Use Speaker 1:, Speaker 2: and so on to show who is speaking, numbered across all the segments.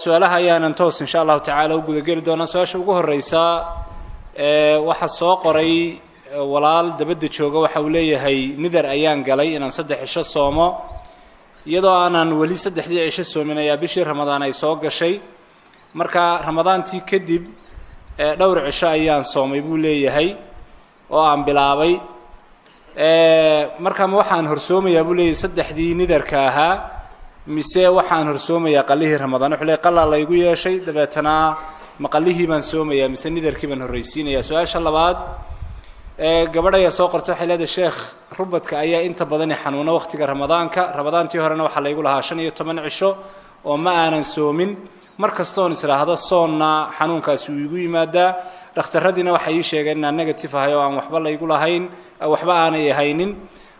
Speaker 1: su'aalaha ayaan toos insha Allah ta'ala ugu gudageli doonaa su'aasha ugu horeysa waxa soo qoray walaal dabada jooga waxa uu leeyahay nidar ayaan galay inaan 3 cisho soomo iyadoo aanan wali 3 cisho soomin ayaa bishii Ramadaan ay soo gashay marka Ramadaantii kadib dhowr cisho ayaan soomay buu leeyahay oo aan bilaabay marka waxaan horsoomayaa buu leeyahay 3dii nidarka ahaa mise waxaan horsoomayaa qalihii Ramadaan wuxuu leeyahay qalla la igu yeeshay dabeetana maqalihii baan soomayaa mise nidarkii baan horeysiinayaa su'aasha labaad gabadha soo qortay waxay leedahay sheekh rubadka ayaa inta badan xanuuna waqtiga Ramadaantii horena waxa la igu lahaa 15 cisho oo ma aanan soomin markastoon israahdo soonna xanuunkaas uu igu yimaadaa dhakhtarradina waxay ii sheegeen inaan negative ahay oo aan waxba la igu lahayn waxba aanay haynin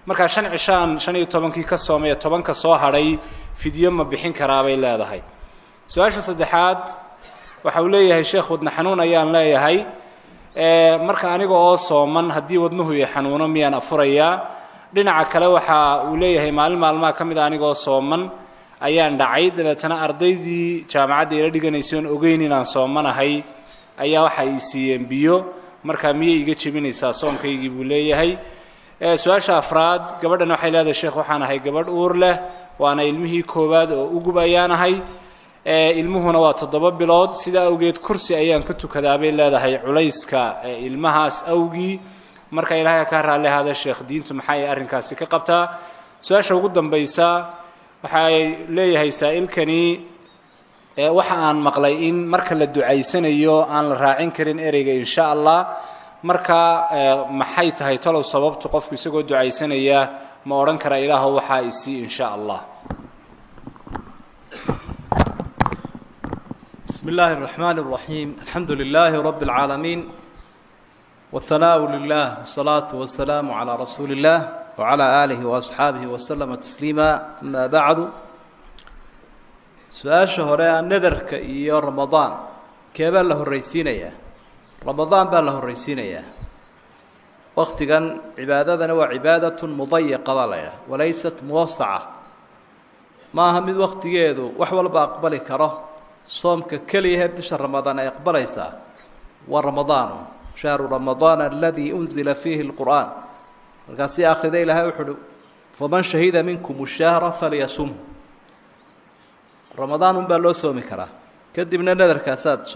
Speaker 1: marka 5 cishaan 15kii ka soomay 10 ka soo haray fiidyo ma bixin karaa bay leedahay su'aasha saddexaad waxa uu leeyahay sheekh wadna xanuun ayaan leeyahay marka aniga oo sooman hadii wadnuhu yahay xanuuno miyaan afuraya dhinaca kale waxa uu leeyahay maalmaha kamid aniga oo sooman ayaan dhacay dabeetana ardaydii jaamacadda ila dhiganaysay ogeyn inaan soomanahay ayaa waxa ay siiyeen biyo marka miyay iga jabinaysaa soonkaygii buu leeyahay su'aasha afraad gabadhan waxay leedahay sheekh waxaan ahay gabadh uur leh waana ilmihii koobaad oo ugu bayaanahay ilmuhuna waa 7 bilood sida awgeed kursi ayaan ku tukadaa bay leedahay culayska ilmahaas awgii marka ilaahay ka raali hada sheekh diintu maxay arrinkaasi ka qabtaa su'aasha ugu dambaysa waxay leeyahay saa'ilkani waxa aan maqlay in marka la ducaysanayo aan la raacin karin ereyga insha Allah marka maxay tahay talow sababtu qofku isagoo ducaysanaya ma oran kara ilaahu waxa isi insha Allah
Speaker 2: بسم الله الرحمن الرحيم الحمد لله رب العالمين والثناء لله والصلاة والسلام على رسول الله وعلى آله وأصحابه وسلم تسليما أما بعد سؤال شهراء نذرك يا رمضان كيف له الرئيسينية رمضان بله الرئيسينية وقت كان عبادتنا وعبادة مضيقة وليست موسعة ما هم وقت يدو وحول بأقبل كره صومك كليه بشهر رمضان يقبل يسا ورمضان شهر رمضان الذي أنزل فيه القرآن القاسي آخر ذي لها وحده فمن شهد منكم الشهر فليصم رمضان بلو صومي كرا كدبنا نذر كاسات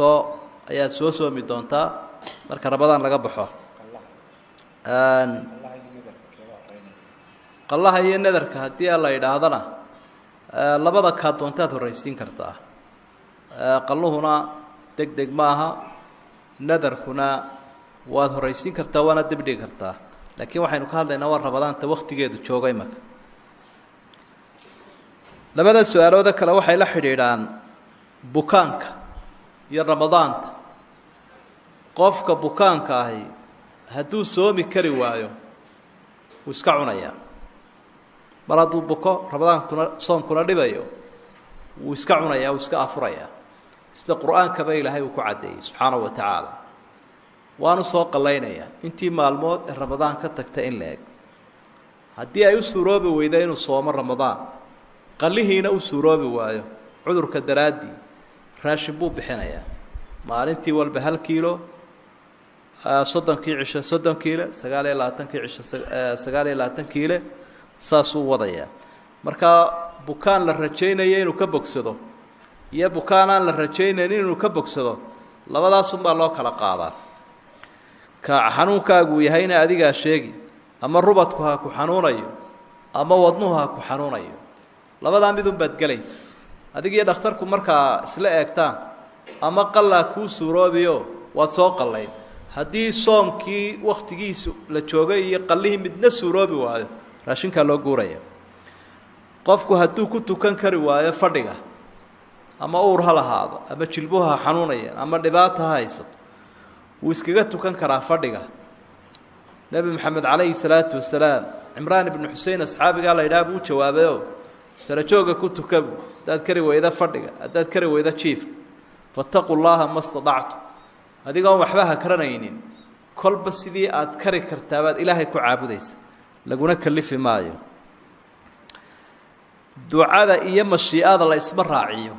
Speaker 2: آيات صومي دونتا مرك رمضان لقى بحه قالها هي نذر كهدي الله يدعنا لبضا كادونتا الرئيسين كرتا قالوهنا دق maaha nadarkuna waad horeysin kartaa wana dibdhig kartaa laakiin waxaynu ka hadlaynaa war Ramadaanta waqtigeedu joogay marka labada su'aalood kale waxay la xiriiraan bukaanka iyo Ramadaanta qofka bukaanka ahi haduu soomi kari waayo wuu iska cunaya maradu buko Ramadaantuna soomkuna dhibayo wuu iska cunaya wuu iska afuraya sida quraanka ba ilaahay uu ku cadeeyay subhanahu wa ta'ala waanu soo qalaynaya intii maalmood Ramadaan ka tagtay in leeg hadii ay u suuroobi weyday inuu soomo Ramadaan qalihiina u suuroobi waayo cudurka daraadi raashin buu bixinaya maalintii walba 1 kiilo 30 cisho 30 kiilo 29 cisho 29 kiilo saasuu wadaya marka bukaan la rajaynayo inuu ka bogsado iyo bukaanaan la rajaynayn inuu ka bogsado labadaas baa loo kala qaadaa ka xanuunkaagu yahayna adiga sheegi ama rubadku ha ku xanuunayo ama wadnuhu ha ku xanuunayo labadan mid baad galaysa adiga iyo dhakhtarku marka isla eegtaan ama qalla ku suuroobiyo waad soo qallayn hadii soomkii waqtigiisu la joogay iyo qallihi midna suuroobi waayo raashinka loo guuraya qofku haduu ku tukan kari waayo fadhiga ama uur halahaado ama jilbuha xanuunaya ama dhibaato hayso wuu iskaga tukan karaa fadhiga nabi maxamed alayhi salaatu wasalaam imraan ibn husayn asxaabiga la yiraahdo uu jawaabayo sara jooga ku tukab dad kari wayda fadhiga dad kari wayda chief fattaqullaha mastada'tu adiga waxba ha karanaynin kolba sidii aad kari kartaa ilaahay ku caabudaysa laguna kalifi maayo ducada iyo mashii'ada la isma raaciyo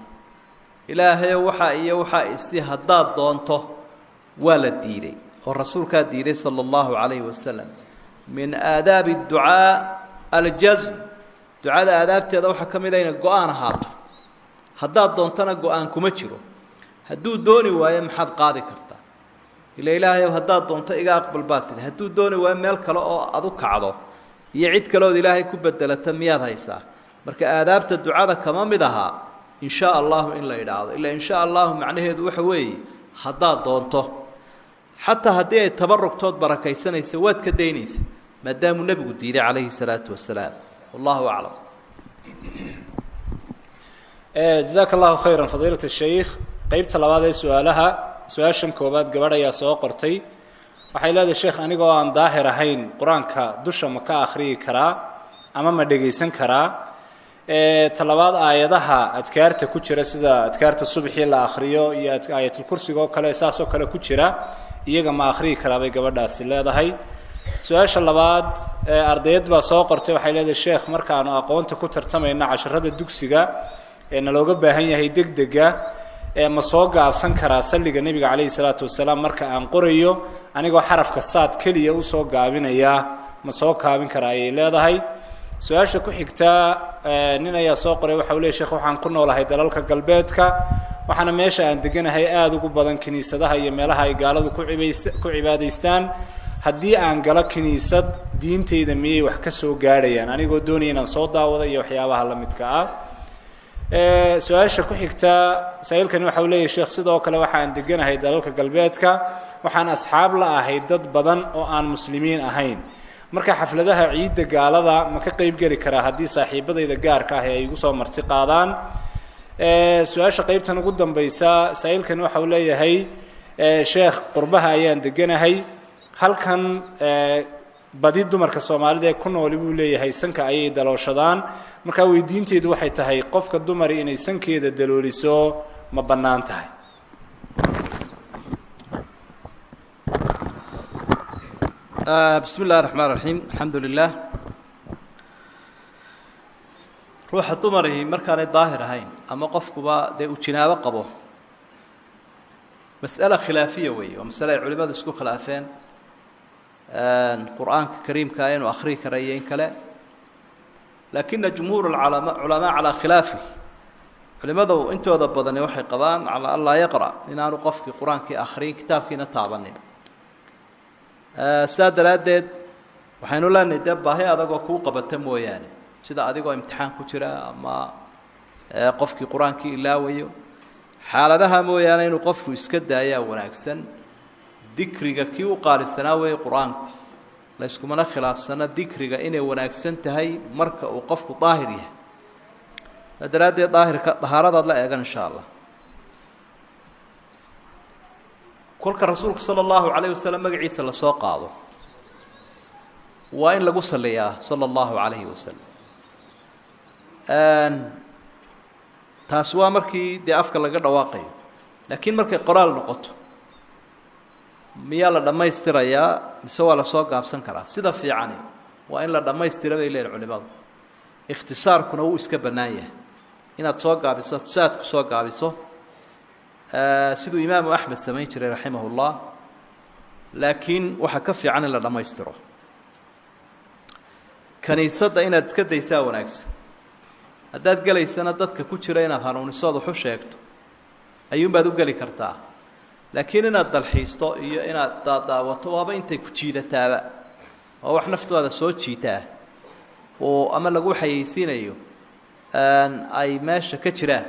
Speaker 2: ilaahay waxa isti haddaad doonto waa la diiday oo rasuulkaa diiday sala allahu calayhi wasalam min aadaabi ducaa aljazm ducada aadaabteeda waxaa ka mid a inay go-aan ahaato haddaad doontana go-aan kuma jiro hadduu dooni waayo maxaad qaadi kartaa ila ilaahay haddaad doonto iga aqbal baad tidhi hadduu dooni waayo meel kale oo aad u kacdo iyo cid kaleood ilaahay ku bedelata miyaad haysaa marka aadaabta ducada kama mid ahaa in shaa allahu in la idhaahdo ilaa in shaa allahu macnaheedu waxa weeye haddaad doonto xataa haddii ay tabarugtood barakaysanaysa waad ka daynaysa maadaamuu nebigu diiday calayhi salaatu wasalaam wallahu aclam
Speaker 1: jazaaka allahu khayran fadiilat shaykh qeybta labaad ee su-aalaha su-aashan koobaad gabadh ayaa soo qortay waxay leedahay sheekh anigoo aan daahir ahayn qur-aanka dusha ma ka akhriyi karaa ama ma dhegaysan karaa talabaad aayadaha adkaarta ku jira sida adkaarta subaxii la akhriyo iyo aayatulkursiga oo kale saasoo kale ku jira iyaga ma akhriyi karaa bay gabadhaasi leedahay su-aasha labaad ardayad baa soo qortay waxay leedahay sheekh markaanu aqoonta ku tartamayna casharada dugsiga ee nalooga baahan yahay degdega ma soo gaabsan karaa salliga nebiga calayhi salaatu wasalaam marka aan qorayo anigoo xarafka saad keliya usoo gaabinaya ma soo kaabin karaa ayay leedahay su-aasha ku xigta nin ayaa soo qoray waxa uu leeyahy sheekh waxaan ku noolahay dalalka galbeedka waxaana meesha aan deganahay aada ugu badan kiniisadaha iyo meelaha ay gaaladu ku cibaadaystaan haddii aan galo kiniisad diintayda miyay wax ka soo gaadhayaan anigoo doonaya inaan soo daawado iyo waxyaabaha la midka ah su-aasha ku xigta saa-iilkani waxa uu leeyahy sheekh sidoo kale waxaan deganahay dalalka galbeedka waxaan asxaab la ahay dad badan oo aan muslimiin ahayn marka xafladaha ciidda gaalada ma ka qeyb geli karaa haddii saaxiibadayda gaarka ah ay igu soo marti qaadaan su-aasha qeybtan ugu dambaysa saa-iilkani waxa uu leeyahay sheekh qurbaha ayaan deganahay halkan badi dumarka soomaalida ee ku nooli buu leeyahay sanka ayay dalooshadaan markaa weydiinteedu waxay tahay qofka dumari inay sankeeda dalooliso ma bannaan tahay
Speaker 2: bismi اllahi الرaحmaan الraحiim alxamdu lilah ruuxa dumari markaanay daahir ahayn ama qofkuba dee uu jinaabo qabo mas'ala khilaafiya weeye waa masale ay culimadu isku khilaafeen qur'aanka kariimka inuu akhriyi kara iyo in kale laakina jumhuur culamaa calaa khilaafi culimadu intooda badani waxay qabaan calaa an laa yaqra' inaanu qofkii qur-aankii akhriyin kitaabkiina taabanin sidaa daraaddeed waxaynu leenahay dee baahi adagoo kuu qabata mooyaane sida adigoo imtixaan ku jira ama qofkii qur-aankii ilaawayo xaaladaha mooyaane inuu qofku iska daayaa wanaagsan dikriga kii u qaalisanaa weeye qur-aanku la iskumana khilaafsana dikriga inay wanaagsan tahay marka uu qofku daahir yahay saa daraaddeed daahirka dahaaradaad la eegan insha allah kolka rasuulka sala allahu calayh wasalam magaciisa lasoo qaado waa in lagu saliyaa sala allahu calayhi wasalam taasi waa markii dee afka laga dhawaaqayo laakiin markay qoraal noqoto miyaa la dhammaystirayaa mise waa lasoo gaabsan karaa sida fiicani waa in la dhammaystira bay leeyihin culimadu ikhtisaarkuna wuu iska bannaan yahay inaad soo gaabiso saadku soo gaabiso siduu imaamu axmed samayn jiray raximah ullah laakiin waxaa ka fiican in la dhammaystiro kaniisadda inaad iska daysaa wanaagsan haddaad gelaysana dadka ku jira inaad hanuunisood waxu sheegto ayuunbaad u geli kartaa laakiin inaad dalxiisto iyo inaad daadaawato waaba intay ku jiidataaba oo wax naftaada soo jiitaa oo ama lagu xayeysiinayo ay meesha ka jiraan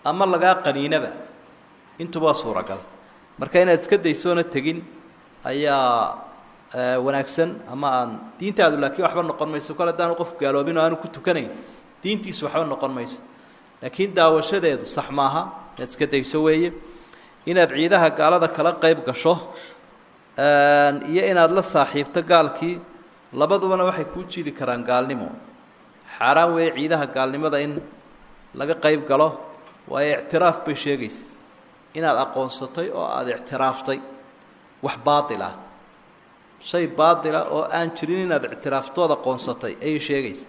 Speaker 2: ama lagaa qaniinaba intuba waa suuragal marka inaad iska daysoona tegin ayaa wanaagsan ama aan diintaadu laakiin waxba noqon mayso kole haddaanu qofku gaaloobin oo aanu ku tukanayn diintiisu waxba noqon mayso laakiin daawashadeedu sax maaha inaad iska dayso weeye inaad ciidaha gaalada kala qayb gasho iyo inaad la saaxiibto gaalkii labadubana waxay kuu jiidi karaan gaalnimo xaaraan weeye ciidaha gaalnimada in laga qayb galo waayo ictiraaf bay sheegaysa inaad aqoonsatay oo aada ictiraaftay wax baatil ah shay baatila oo aan jirin inaad ictiraaftood aqoonsatay ayay sheegaysa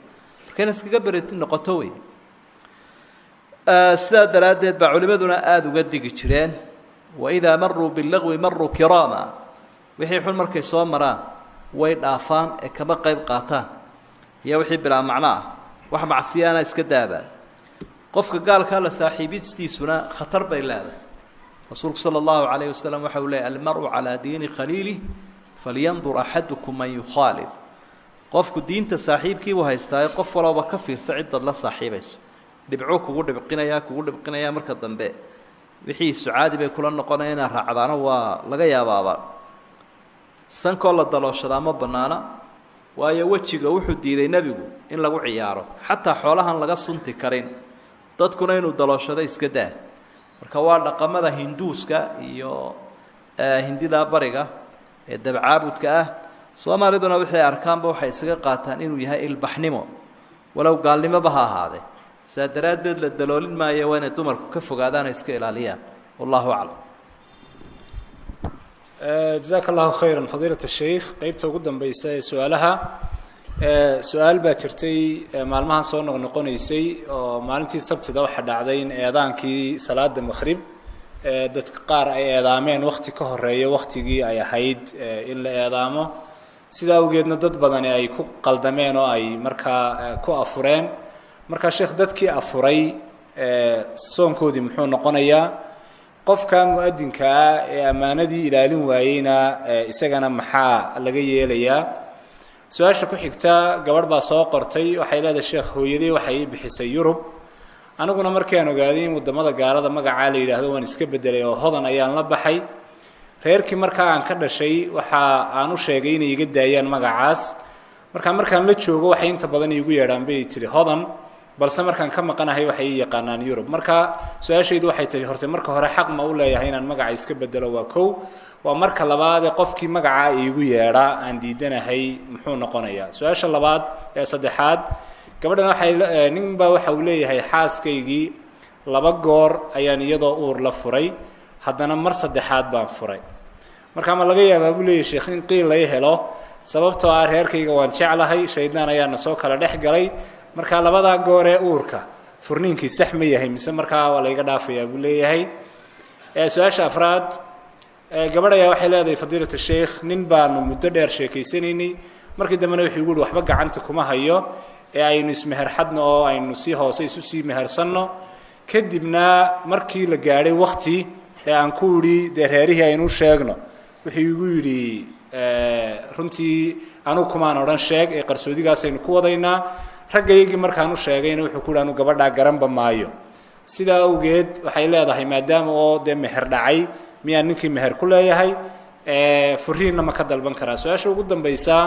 Speaker 2: marka inaad iskaga bereti noqoto wey sidaa daraaddeed baa culimaduna aada uga digi jireen waidaa maruu bilagwi maruu kiraama wixii xun markay soo maraan way dhaafaan ee kama qayb qaataan iyo wixii bilaa macno ah wax macsiyaana iska daabaan qofka gaalkaa la saaxiibistiisuna khatar bay leedahay rasuulku sala allahu calayhi wasalam waxa uu leeyay almaru calaa diini khaliilih falyandur axadukum man yukhaalib qofku diinta saaxiibkii buu haystaaye qof walooba ka fiirsa cidaad la saaxiibayso dhibcuu kugu dhibqinayaa marka dambe wixii sucaadi bay kula noqonaya inaad raacdaana waa laga yaabaaba sankoo la dalooshada ma bannaana waayo wejiga wuxuu diiday nebigu in lagu ciyaaro xataa xoolahan laga sunti karin dadkuna inuu dalooshado iska daa marka waa dhaqamada hinduuska iyo hindida bariga ee dabcaabudka ah soomaaliduna wixii arkaanba waxay isaga qaataan inuu yahay ilbaxnimo walow gaalnimoba ha ahaadee saa daraaddeed la daloolin maayo waa inay dumarku ka fogaadaan oo iska ilaaliyaan wallahu aclam
Speaker 1: jazaaka allahu khayran fadiilat asheikh qeybta ugu dambeysa ee su-aalaha su-aal baa jirtay maalmahan soo noqnoqonaysay oo maalintii sabtida waxaa dhacday in eedaankii salaada maqhrib dadka qaar ay eedaameen wakti ka horeeya waktigii ay ahayd in la eedaamo sidaa awgeedna dad badani ay ku qaldameen oo ay markaa ku afureen markaa sheekh dadkii afuray soonkoodii muxuu noqonayaa qofka muadinka ah ee ammaanadii ilaalin waayeyna isagana maxaa laga yeelayaa su-aasha ku xigta gabadh baa soo qortay waxay leedahay sheekh hooyadii waxay ii bixisay yurub aniguna markii aan ogaaday in waddamada gaalada magacaa la yidhaahdo waan iska bedelay oo hodan ayaan la baxay reerkii markaa aan ka dhashay waxa aan u sheegay inay iga daayaan magacaas markaan la joogo waxay inta badan iigu yeedhaan bay tiri hodan balse markaan ka maqanahay waxay ii yaqaanaan yurub marka su-aashaydu waxay tahi horte marka hore xaq ma u leeyahay inaan magaca iska bedelo waa kow waa marka labaadee qofkii magacaa iigu yeedha aan diidanahay muxuu noqonayaa su-aasha labaad ee saddexaad gabadhan waxay ninbaa waxa uu leeyahay xaaskaygii 2 goor ayaan iyadoo uur la furay haddana mar saddexaad baan furay marka ma laga yaabaa buu leeyahay sheekh in qiil laga helo sababtoo ah reerkayga waan jeclahay shaydaan ayaana soo kala dhex galay marka 2 goor ee uurka furniinkii sax ma yahay mise markaa waa layga dhaafayaa buu leeyahay su-aasha afraad gabadh ayaa waxay leedahay fadiilat sheekh nin baanu muddo dheer sheekaysanaynay markii dambena wuxuu igu yihi waxba gacanta kuma hayo ee aynu ismeherxadno oo aynu si hoose isu sii mehersanno kadibna markii la gaadhay wakti ee aan ku idhi dee reerihii aynu sheegno wuxuu igu yidhi runtii anugu kumaan odhan sheeg ee qarsoodigaasaynu ku wadaynaa raggaygii markaan u sheegayna wuxuu ku yidhi anu gabadhaa garanba maayo sidaa awgeed waxay leedahay maadaama oo dee meher dhacay miyaan ninkii meher ku leeyahay furiinna ma ka dalban karaa su-aasha ugu dambaysaa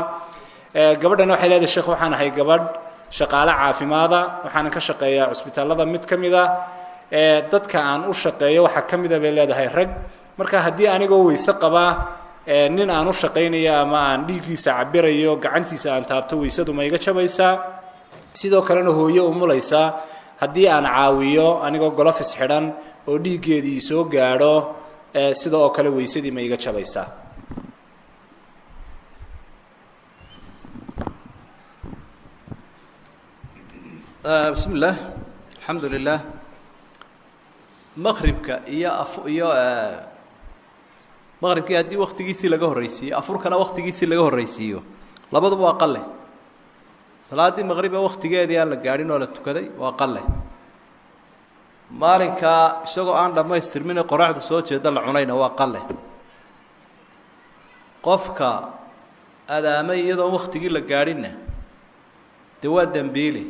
Speaker 1: gabadhana waxay leedahay sheekh waxaan ahay gabadh shaqaale caafimaada waxaana ka shaqeeyaa cusbitaalada mid ka mid ah dadka aan u shaqeeyo waxaa ka mid a bay leedahay rag marka haddii anigoo weyse qabaa nin aan u shaqaynayo ama aan dhiiggiisa cabirayo gacantiisa aan taabto weysadu ma iga jabaysaa sidoo kalena hooyo umulaysaa haddii aan caawiyo anigoo golofis xidhan oo dhiiggeedii soo gaadho sida oo kale weysadii ma iga jabaysaa
Speaker 2: بسم الله الحمد لله مغربك مغربك هدي وقتgiisii laga horeysiyo afurkana waqtigiisii laga horeysiyo labaduba waa qalle salaadii maqrib waqtigeedii aan la gaarin oo la tukaday waa qalle maalinka isagoo aan dhamaystirmin qoraxdu soo jeeda la cunayna waa qalle qofka adaamay iyadoo waqtigii la gaarinna de waa dambiile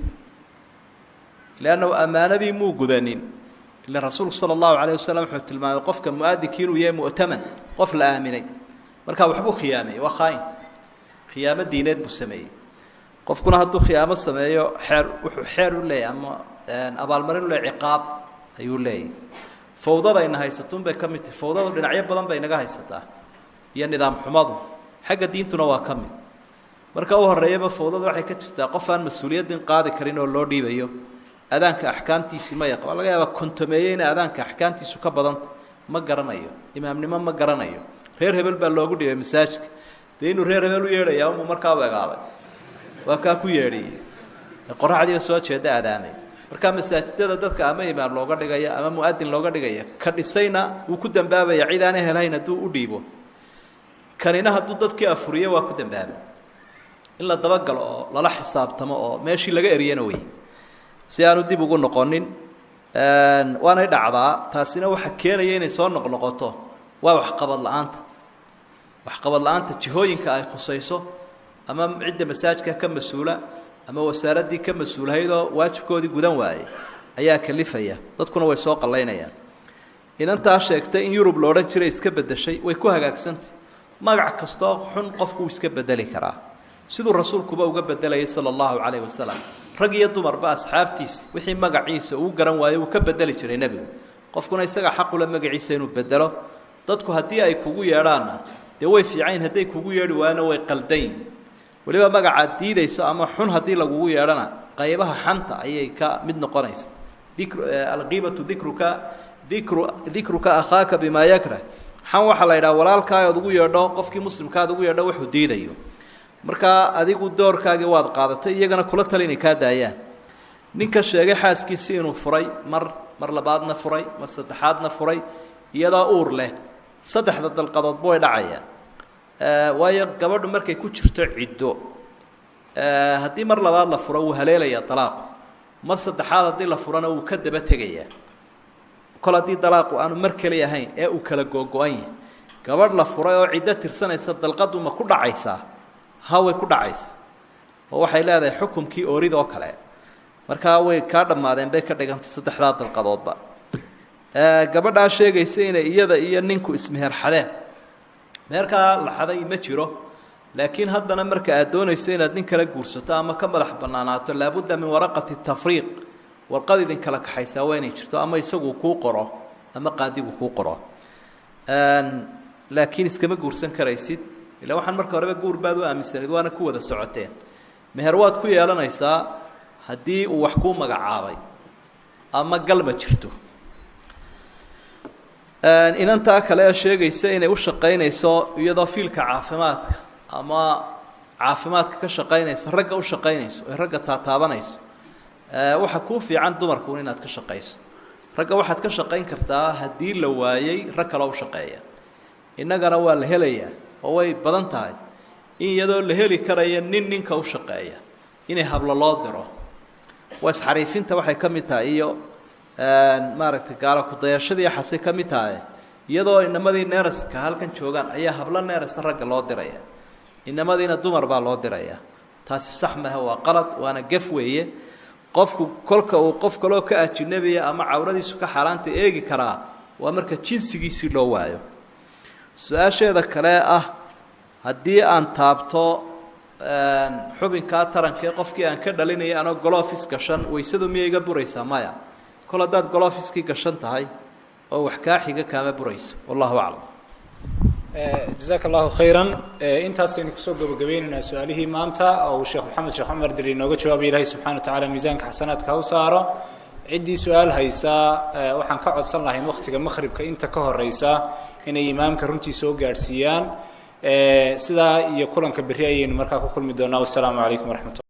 Speaker 2: لأنه أمانة مو جذانين إلا الرسول صلى الله عليه وسلم حتى الماء قف كمؤدي ويا مؤتمن قف الآمنين مركب وحبو خيامي وخاين خيامة دينات بالسماء قف كنا هدو خيامة السماء حر ولا أما أبا المرن ولا عقاب أيقول لي فوضى إنها يستون بكمة فوضى بين عيب بدن بينها يستا هي النظام حماضه حاجة دين تنوى كمل مركب وهالريبة فوضى واحد كتفتا قفان مسؤولية دين قاضي كريم ولا دي بيو أذانك أحكامتي ما يقبل الله يا كنت مين أذانك أحكامتي سك بدن ما قرنايو إمام نما ما قرنايو غير هبل باللوجو دي مساجك دينو غير هبل ويري يوم مركب قاضي وكاكو يري القرعة دي سوت شهادة أذاني marka masaajidada dadka ama imaam looga dhigaya ama muadin looga dhigaya ka dhisayna uu ku dambaabaya cid aan helayn haduu u dhiibo kanina haduu dadkii afuriyo waa ku dambaabay in la daba galo oo lala xisaabtamo oo meeshii laga eriyana way si aanu dib ugu noqonin waana dhacdaa taasina waxa keenaya inay soo noqnoqoto waa wax qabad la'aanta jihooyinka ay khusayso ama cidda masaajidka ka mas'uula ama wasaaradii ka mas'uulhaydoo waajibkoodii gudan waayay ayaa kalifaya dadkuna way soo qalaynayaan inantaa sheegtay in Yurub loo dhan jiray iska bedeshay way ku hagaagsantay magac kasto xun qofku iska bedeli karaa sidoo rasuulkuba uga bedelay sallallahu alayhi wasallam rag iyo dumarba asxaabtiis wixii magaciisa uu garan waayay uu ka bedeli jiray nabigu qofkuna isaga xaq u la magaciisa inuu bedelo dadku hadii ay kugu yeedhaan de way fiicayn haday kugu yeedhi waana way qaldayn waliba magaca diidayso ama xun hadii lagu yeedhana qaybaha xanta ayay ka mid noqonaysa dhikru alghibatu dhikruka akhaaka bima yakrah xan waxa la yiraahdaa walaalkaaga ugu yeedho qofkii muslimkaada ugu yeedho wuxuu diidayo marka adigu doorkaaga waad qaadatay iyagana kula talin ka daayaan ninka sheegay xaaskiisa inuu furay mar labaadna furay mar saddexaadna furay iyada uur leh saddexda dalqadood boo dhacayaan waayo gabadhu markay ku jirto ciddo hadii mar labaad la furo uu haleelaya talaaq mar saddexaad hadii la furana uu ka daba tagayaa kala hadii talaaqu aanu mar kale yahayn ee uu kala googo'an yahay gabadh la furay oo ciddo tirsanaysa dalqadu ma ku dhacaysaa haway ku dhacaysa oo waxay leedahay xukunkii oorid oo kale marka way ka dhamaadeen bay ka dhigantay saddexda dalqadoodba gabadha sheegaysa inay iyada iyo ninku ismeher xadeen meerka la xaday ma jiro laakiin haddana marka aad doonayso inaad nin kala guursato ama ka madax banaanaato laabudda min waraqati tafriiq warqad idin kala kaxaysaa waa inay jirto ama isagu ku qoro ama qaadigu ku qoro laakiin iskama guursan karaysid ila waxaan marka horeba guur baad u aaminsanid waana ku wada socoteen meher waad ku yeelanaysaa haddii uu wax ku magacaabay ama galma jirto inantaa kale sheegaysa inay u shaqeynayso iyadoo fiilka caafimaadka ama caafimaadka ka shaqeynaysa ragga u shaqeynayso ee ragga taataabanayso waxa ku fiican dumarku inaad ka shaqeyso ragga waxaad ka shaqeyn kartaa haddii la waayay rag kale u shaqeeya innagana waa la helayaa oo way badan tahay in iyadoo la heli karayo ninka u shaqeeya inay hablo loo diro waa isxariifinta waxay ka mid tahay iyo maaragtay gaalo ku dayashadii xasay ka mid tahay iyadoo inamadii neeraska halkan joogan ayaa hablo neeras ragga loo diraya inamadiina dumar baa loo diraya taasi sax ma aha waa qalad waana gaf weeye qofku kolka uu qof kale ka ajnabiya ama cawradiisu ka xaraanta eegi karaa waa marka jinsigiisii loo waayo su-aasheeda kale ah haddii aan taabto xubinkaa tarankee qofkii aan ka dhalinaya anoo golofis gashan waysadu miyay iga buraysaa maya kol haddaad golofiskii gashan tahay oo wax kaa xiga kaama burayso wallahu aclam
Speaker 1: jazaaka allahu khayran intaasaynu kusoo gabagabaynaynaa su-aalihii maanta oo sheekh maxamed sheekh cumar diri inooga jawaabay ilaahay subxana wa tacaala miisaanka xasanaadka ha u saaro ciddii su-aal haysaa waxaan ka codsan lahayn waqtiga maqhribka inta ka horeysa inay imaamka runtii soo gaadhsiiyaan sidaa iyo kulanka berri ayaynu markaa ku kulmi doonaa wassalaamu calaykum waraxmat